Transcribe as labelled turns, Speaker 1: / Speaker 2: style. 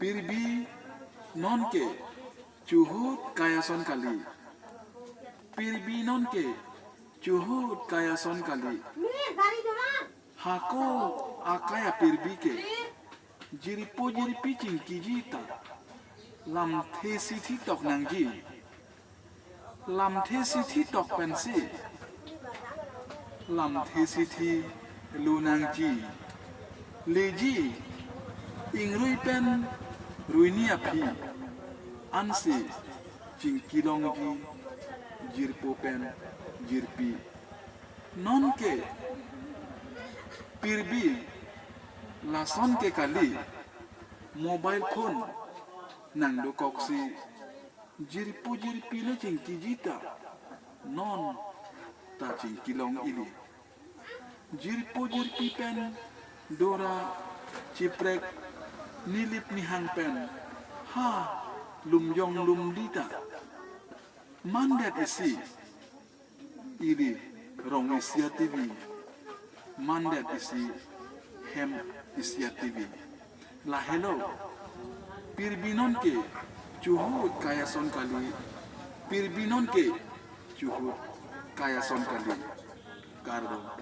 Speaker 1: Pirbi non ke cuhut kaya son kali. Pirbi non ke cuhut kaya son kali. Hako akaya pirbi ke jiripo jiripi cingkijita lam thesi thi tok nangji lam thesi thi tok pensi lam thesi thi lunangji leji ingrui pen ruinia phi ansi cingkilongji jirpo pen jirpi non ke pirbi lason ke kali mobile phone nang do koksi jirpo jirpi le cingki jita non ta cingkilong ili jirpo jirpi pen dora ciprek nilip nihang pen ha lumjong lum dita mandat isi ili rong isia TV mandat isi hem isia TV la hello pirbinon ke cuhut kaya son kali pirbinon ke cuhut kaya son kali kardo